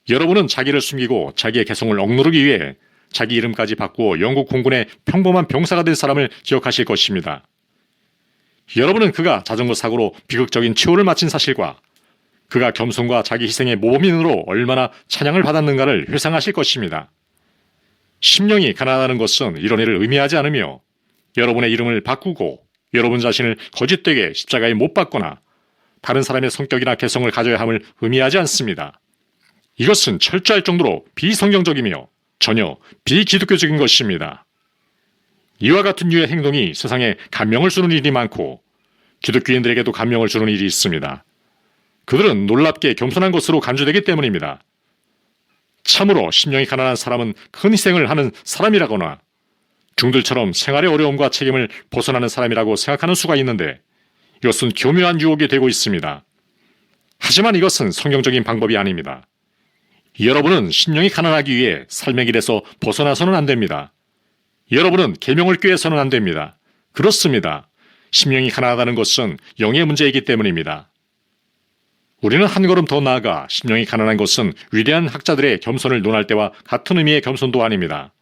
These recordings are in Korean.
여러분은 자기를 숨기고 자기의 개성을 억누르기 위해 자기 이름까지 바꾸어 영국 공군의 평범한 병사가 된 사람을 기억하실 것입니다. 여러분은 그가 자전거 사고로 비극적인 최후를 마친 사실과 그가 겸손과 자기 희생의 모범인으로 얼마나 찬양을 받았는가를 회상하실 것입니다. 심령이 가난하다는 것은 이런 일을 의미하지 않으며 여러분의 이름을 바꾸고 여러분 자신을 거짓되게 십자가에 못 박거나 다른 사람의 성격이나 개성을 가져야 함을 의미하지 않습니다. 이것은 철저할 정도로 비성경적이며 전혀 비기독교적인 것입니다. 이와 같은 유의 행동이 세상에 감명을 주는 일이 많고 기독교인들에게도 감명을 주는 일이 있습니다. 그들은 놀랍게 겸손한 것으로 간주되기 때문입니다. 참으로 심령이 가난한 사람은 큰 희생을 하는 사람이라거나 중들처럼 생활의 어려움과 책임을 벗어나는 사람이라고 생각하는 수가 있는데 이것은 교묘한 유혹이 되고 있습니다. 하지만 이것은 성경적인 방법이 아닙니다. 여러분은 심령이 가난하기 위해 삶의 길에서 벗어나서는 안 됩니다. 여러분은 계명을 꾀해서는 안 됩니다. 그렇습니다. 심령이 가난하다는 것은 영의 문제이기 때문입니다. 우리는 한 걸음 더 나아가 심령이 가난한 것은 위대한 학자들의 겸손을 논할 때와 같은 의미의 겸손도 아닙니다.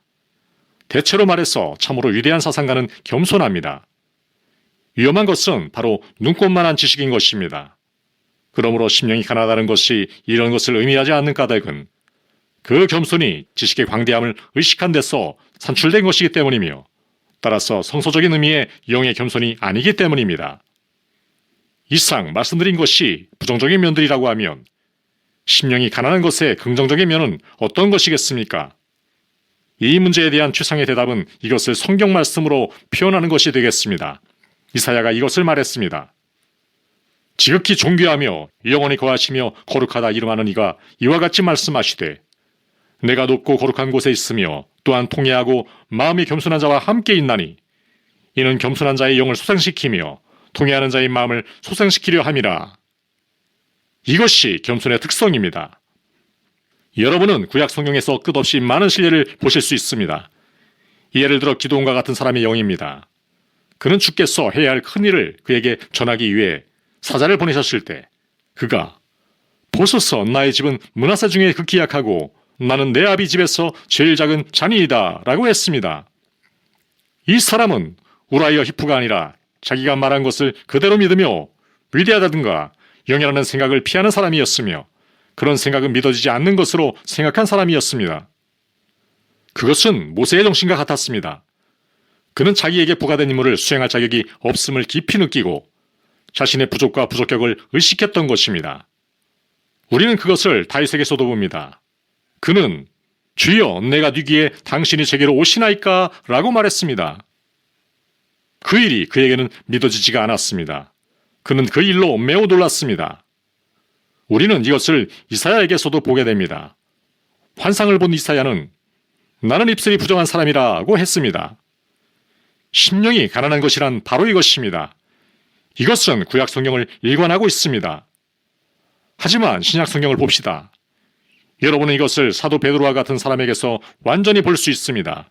대체로 말해서 참으로 위대한 사상가는 겸손합니다. 위험한 것은 바로 눈꽃만한 지식인 것입니다. 그러므로 심령이 가난하다는 것이 이런 것을 의미하지 않는 까닭은 그 겸손이 지식의 광대함을 의식한 데서 산출된 것이기 때문이며 따라서 성서적인 의미의 영의 겸손이 아니기 때문입니다. 이상 말씀드린 것이 부정적인 면들이라고 하면 심령이 가난한 것의 긍정적인 면은 어떤 것이겠습니까? 이 문제에 대한 최상의 대답은 이것을 성경 말씀으로 표현하는 것이 되겠습니다. 이사야가 이것을 말했습니다. 지극히 존귀하며 영원히 거하시며 거룩하다 이름하는 이가 이와 같이 말씀하시되 내가 높고 거룩한 곳에 있으며 또한 통회하고 마음이 겸손한 자와 함께 있나니 이는 겸손한 자의 영을 소생시키며 통회하는 자의 마음을 소생시키려 함이라. 이것이 겸손의 특성입니다. 여러분은 구약 성경에서 끝없이 많은 신뢰를 보실 수 있습니다. 예를 들어 기드온과 같은 사람의 영입니다. 그는 주께서 해야 할 큰 일을 그에게 전하기 위해 사자를 보내셨을 때 그가 보소서 나의 집은 므낫세 중에 극히 약하고 나는 내 아비 집에서 제일 작은 자니이다 라고 했습니다. 이 사람은 우라이어 히프가 아니라 자기가 말한 것을 그대로 믿으며 위대하다든가 영이라는 생각을 피하는 사람이었으며 그런 생각은 믿어지지 않는 것으로 생각한 사람이었습니다. 그것은 모세의 정신과 같았습니다. 그는 자기에게 부과된 임무를 수행할 자격이 없음을 깊이 느끼고 자신의 부족과 부족격을 의식했던 것입니다. 우리는 그것을 다윗에게서도 봅니다. 그는 주여 내가 뉘기에 당신이 제게로 오시나이까? 라고 말했습니다. 그 일이 그에게는 믿어지지가 않았습니다. 그는 그 일로 매우 놀랐습니다. 우리는 이것을 이사야에게서도 보게 됩니다. 환상을 본 이사야는 나는 입술이 부정한 사람이라고 했습니다. 심령이 가난한 것이란 바로 이것입니다. 이것은 구약 성경을 일관하고 있습니다. 하지만 신약 성경을 봅시다. 여러분은 이것을 사도 베드로와 같은 사람에게서 완전히 볼 수 있습니다.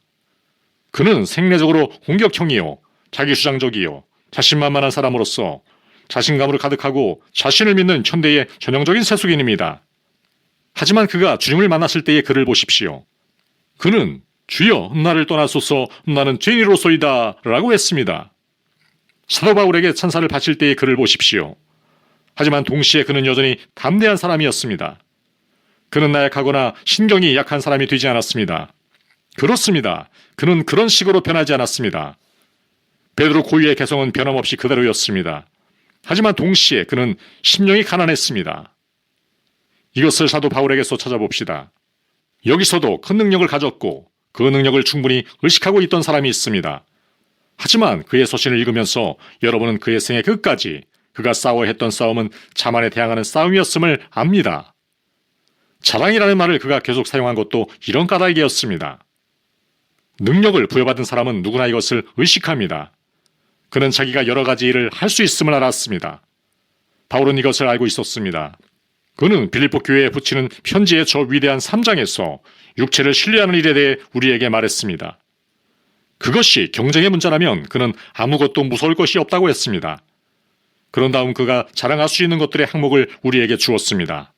그는 생리적으로 공격형이요, 자기주장적이요, 자신만만한 사람으로서 자신감으로 가득하고 자신을 믿는 현대의 전형적인 세속인입니다. 하지만 그가 주님을 만났을 때의 그를 보십시오. 그는 주여 나를 떠나소서 나는 죄인으로소이다 라고 했습니다. 사도 바울에게 찬사를 바칠 때의 그를 보십시오. 하지만 동시에 그는 여전히 담대한 사람이었습니다. 그는 나약하거나 신경이 약한 사람이 되지 않았습니다. 그렇습니다. 그는 그런 식으로 변하지 않았습니다. 베드로 고유의 개성은 변함없이 그대로였습니다. 하지만 동시에 그는 심령이 가난했습니다. 이것을 사도 바울에게서 찾아봅시다. 여기서도 큰 능력을 가졌고 그 능력을 충분히 의식하고 있던 사람이 있습니다. 하지만 그의 서신을 읽으면서 여러분은 그의 생애 끝까지 그가 싸워야 했던 싸움은 자만에 대항하는 싸움이었음을 압니다. 자랑이라는 말을 그가 계속 사용한 것도 이런 까닭이었습니다. 능력을 부여받은 사람은 누구나 이것을 의식합니다. 그는 자기가 여러 가지 일을 할 수 있음을 알았습니다. 바울은 이것을 알고 있었습니다. 그는 빌립보 교회에 붙이는 편지의 저 위대한 3장에서 육체를 신뢰하는 일에 대해 우리에게 말했습니다. 그것이 경쟁의 문제라면 그는 아무것도 무서울 것이 없다고 했습니다. 그런 다음 그가 자랑할 수 있는 것들의 항목을 우리에게 주었습니다.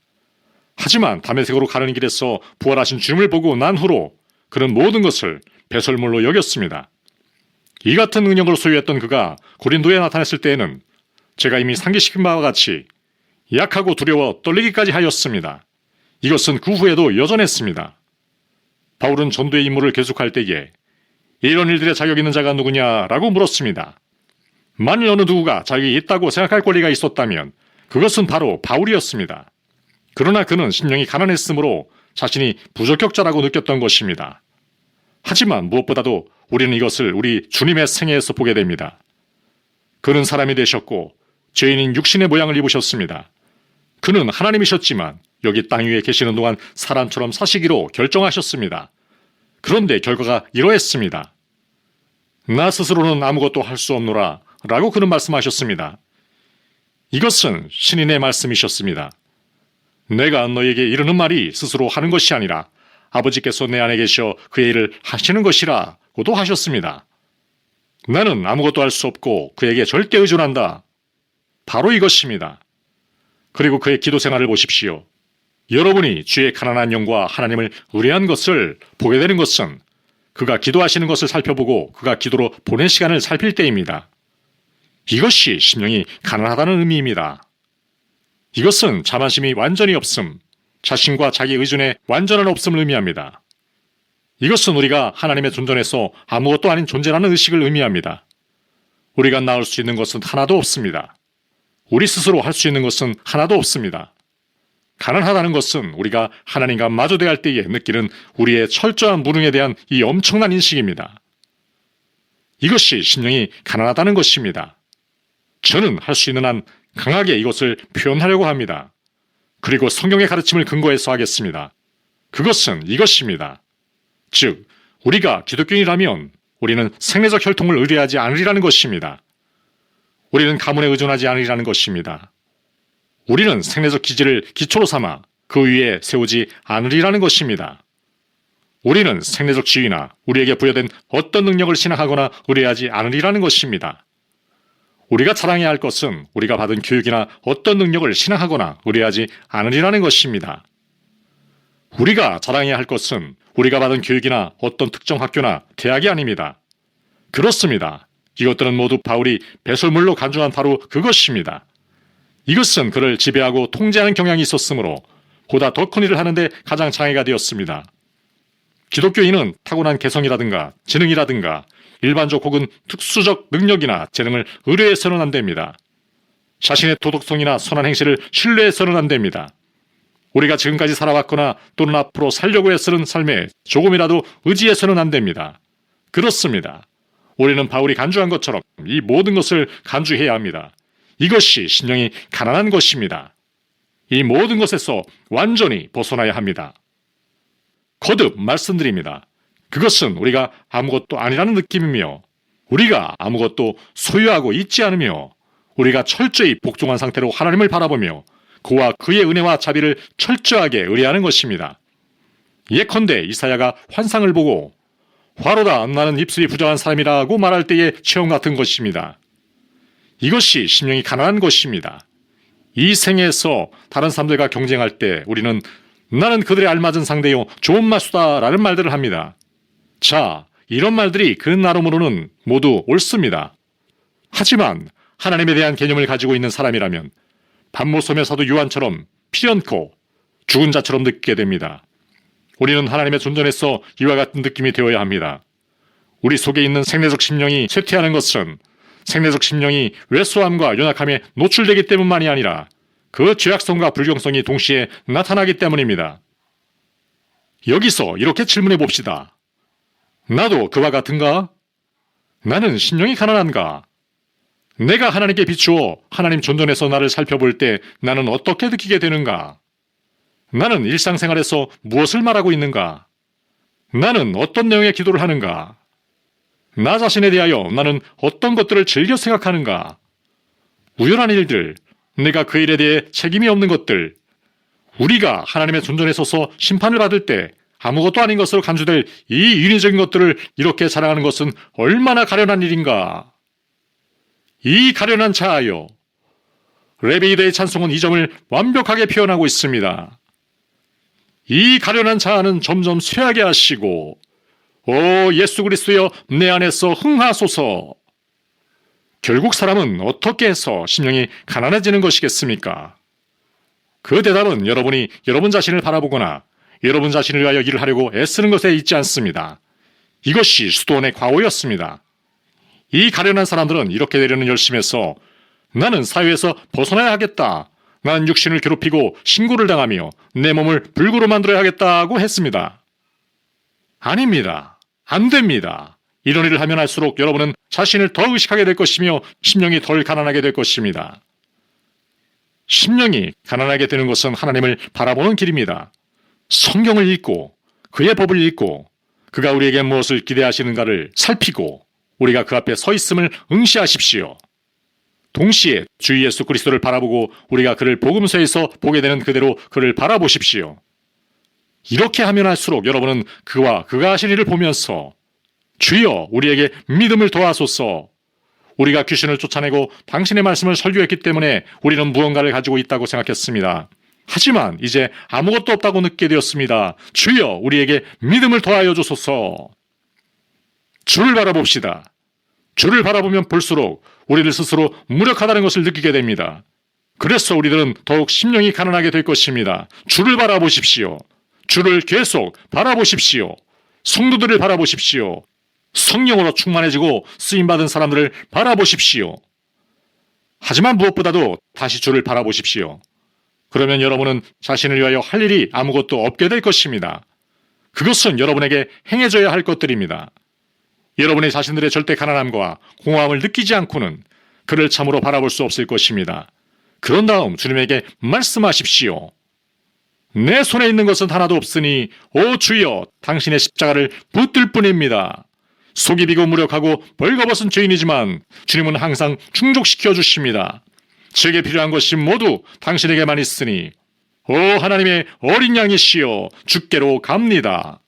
하지만 다메섹으로 가는 길에서 부활하신 주님을 보고 난 후로 그는 모든 것을 배설물로 여겼습니다. 이 같은 능력을 소유했던 그가 고린도에 나타났을 때에는 제가 이미 상기시킨 바와 같이 약하고 두려워 떨리기까지 하였습니다. 이것은 그 후에도 여전했습니다. 바울은 전도의 임무를 계속할 때에 이런 일들에 자격 있는 자가 누구냐라고 물었습니다. 만일 어느 누구가 자격이 있다고 생각할 권리가 있었다면 그것은 바로 바울이었습니다. 그러나 그는 심령이 가난했으므로 자신이 부적격자라고 느꼈던 것입니다. 하지만 무엇보다도 우리는 이것을 우리 주님의 생애에서 보게 됩니다. 그는 사람이 되셨고 죄인인 육신의 모양을 입으셨습니다. 그는 하나님이셨지만 여기 땅 위에 계시는 동안 사람처럼 사시기로 결정하셨습니다. 그런데 결과가 이러했습니다. 나 스스로는 아무것도 할 수 없노라 라고 그는 말씀하셨습니다. 이것은 신인의 말씀이셨습니다. 내가 너에게 이르는 말이 스스로 하는 것이 아니라 아버지께서 내 안에 계셔 그의 일을 하시는 것이라고도 하셨습니다. 나는 아무것도 할 수 없고 그에게 절대 의존한다. 바로 이것입니다. 그리고 그의 기도 생활을 보십시오. 여러분이 주의 가난한 영과 하나님을 의뢰한 것을 보게 되는 것은 그가 기도하시는 것을 살펴보고 그가 기도로 보낸 시간을 살필 때입니다. 이것이 심령이 가난하다는 의미입니다. 이것은 자만심이 완전히 없음, 자신과 자기 의존의 완전한 없음을 의미합니다. 이것은 우리가 하나님의 존전에서 아무것도 아닌 존재라는 의식을 의미합니다. 우리가 나을 수 있는 것은 하나도 없습니다. 우리 스스로 할 수 있는 것은 하나도 없습니다. 가난하다는 것은 우리가 하나님과 마주대할 때에 느끼는 우리의 철저한 무능에 대한 이 엄청난 인식입니다. 이것이 심령이 가난하다는 것입니다. 저는 할 수 있는 한 강하게 이것을 표현하려고 합니다. 그리고 성경의 가르침을 근거해서 하겠습니다. 그것은 이것입니다. 즉, 우리가 기독교인이라면 우리는 생애적 혈통을 의뢰하지 않으리라는 것입니다. 우리는 가문에 의존하지 않으리라는 것입니다. 우리는 생애적 기질을 기초로 삼아 그 위에 세우지 않으리라는 것입니다. 우리는 생애적 지위나 우리에게 부여된 어떤 능력을 신앙하거나 의뢰하지 않으리라는 것입니다. 우리가 자랑해야 할 것은 우리가 받은 교육이나 어떤 능력을 신앙하거나 의뢰하지 않으리라는 것입니다. 우리가 자랑해야 할 것은 우리가 받은 교육이나 어떤 특정 학교나 대학이 아닙니다. 그렇습니다. 이것들은 모두 바울이 배설물로 간주한 바로 그것입니다. 이것은 그를 지배하고 통제하는 경향이 있었으므로 보다 더 큰 일을 하는데 가장 장애가 되었습니다. 기독교인은 타고난 개성이라든가 지능이라든가 일반적 혹은 특수적 능력이나 재능을 의뢰해서는 안 됩니다. 자신의 도덕성이나 선한 행실을 신뢰해서는 안 됩니다. 우리가 지금까지 살아왔거나 또는 앞으로 살려고 애쓰는 삶에 조금이라도 의지해서는 안 됩니다. 그렇습니다. 우리는 바울이 간주한 것처럼 이 모든 것을 간주해야 합니다. 이것이 심령이 가난한 것입니다. 이 모든 것에서 완전히 벗어나야 합니다. 거듭 말씀드립니다. 그것은 우리가 아무것도 아니라는 느낌이며 우리가 아무것도 소유하고 있지 않으며 우리가 철저히 복종한 상태로 하나님을 바라보며 그와 그의 은혜와 자비를 철저하게 의뢰하는 것입니다. 예컨대 이사야가 환상을 보고 화로다 나는 입술이 부정한 사람이라고 말할 때의 체험 같은 것입니다. 이것이 심령이 가난한 것입니다. 이 생에서 다른 사람들과 경쟁할 때 우리는 나는 그들의 알맞은 상대요 좋은 마수다 라는 말들을 합니다. 자, 이런 말들이 그 나름으로는 모두 옳습니다. 하지만 하나님에 대한 개념을 가지고 있는 사람이라면 반모섬의 사도 요한처럼 피련코 죽은 자처럼 느끼게 됩니다. 우리는 하나님의 존전에서 이와 같은 느낌이 되어야 합니다. 우리 속에 있는 생내적 심령이 쇠퇴하는 것은 생내적 심령이 왜소함과 연약함에 노출되기 때문만이 아니라 그 죄악성과 불경성이 동시에 나타나기 때문입니다. 여기서 이렇게 질문해 봅시다. 나도 그와 같은가? 나는 심령이 가난한가? 내가 하나님께 비추어 하나님 존전에서 나를 살펴볼 때 나는 어떻게 느끼게 되는가? 나는 일상생활에서 무엇을 말하고 있는가? 나는 어떤 내용의 기도를 하는가? 나 자신에 대하여 나는 어떤 것들을 즐겨 생각하는가? 우연한 일들, 내가 그 일에 대해 책임이 없는 것들, 우리가 하나님의 존전에 서서 심판을 받을 때 아무것도 아닌 것으로 간주될 이 인위적인 것들을 이렇게 자랑하는 것은 얼마나 가련한 일인가? 이 가련한 자아여, 레베이더의 찬송은 이 점을 완벽하게 표현하고 있습니다. 이 가련한 자아는 점점 쇠하게 하시고 오 예수 그리스도여 내 안에서 흥하소서. 결국 사람은 어떻게 해서 심령이 가난해지는 것이겠습니까? 그 대답은 여러분이 여러분 자신을 바라보거나 여러분 자신을 위하여 일을 하려고 애쓰는 것에 있지 않습니다. 이것이 수도원의 과오였습니다. 이 가련한 사람들은 이렇게 되려는 열심에서 나는 사회에서 벗어나야 하겠다. 나는 육신을 괴롭히고 신고를 당하며 내 몸을 불구로 만들어야 하겠다고 했습니다. 아닙니다. 안 됩니다. 이런 일을 하면 할수록 여러분은 자신을 더 의식하게 될 것이며 심령이 덜 가난하게 될 것입니다. 심령이 가난하게 되는 것은 하나님을 바라보는 길입니다. 성경을 읽고 그의 법을 읽고 그가 우리에게 무엇을 기대하시는가를 살피고 우리가 그 앞에 서 있음을 응시하십시오. 동시에 주 예수 그리스도를 바라보고 우리가 그를 복음서에서 보게 되는 그대로 그를 바라보십시오. 이렇게 하면 할수록 여러분은 그가 하신 일을 보면서 주여 우리에게 믿음을 더하소서. 우리가 귀신을 쫓아내고 당신의 말씀을 설교했기 때문에 우리는 무언가를 가지고 있다고 생각했습니다. 하지만 이제 아무것도 없다고 느끼게 되었습니다. 주여 우리에게 믿음을 더하여 주소서. 주를 바라봅시다. 주를 바라보면 볼수록 우리를 스스로 무력하다는 것을 느끼게 됩니다. 그래서 우리들은 더욱 심령이 가난하게 될 것입니다. 주를 바라보십시오. 주를 계속 바라보십시오. 성도들을 바라보십시오. 성령으로 충만해지고 쓰임받은 사람들을 바라보십시오. 하지만 무엇보다도 다시 주를 바라보십시오. 그러면 여러분은 자신을 위하여 할 일이 아무것도 없게 될 것입니다. 그것은 여러분에게 행해져야 할 것들입니다. 여러분의 자신들의 절대 가난함과 공허함을 느끼지 않고는 그를 참으로 바라볼 수 없을 것입니다. 그런 다음 주님에게 말씀하십시오. 내 손에 있는 것은 하나도 없으니 오 주여 당신의 십자가를 붙들 뿐입니다. 속이 비고 무력하고 벌거벗은 죄인이지만 주님은 항상 충족시켜 주십니다. 제게 필요한 것이 모두 당신에게만 있으니 오 하나님의 어린 양이시여 주께로 갑니다.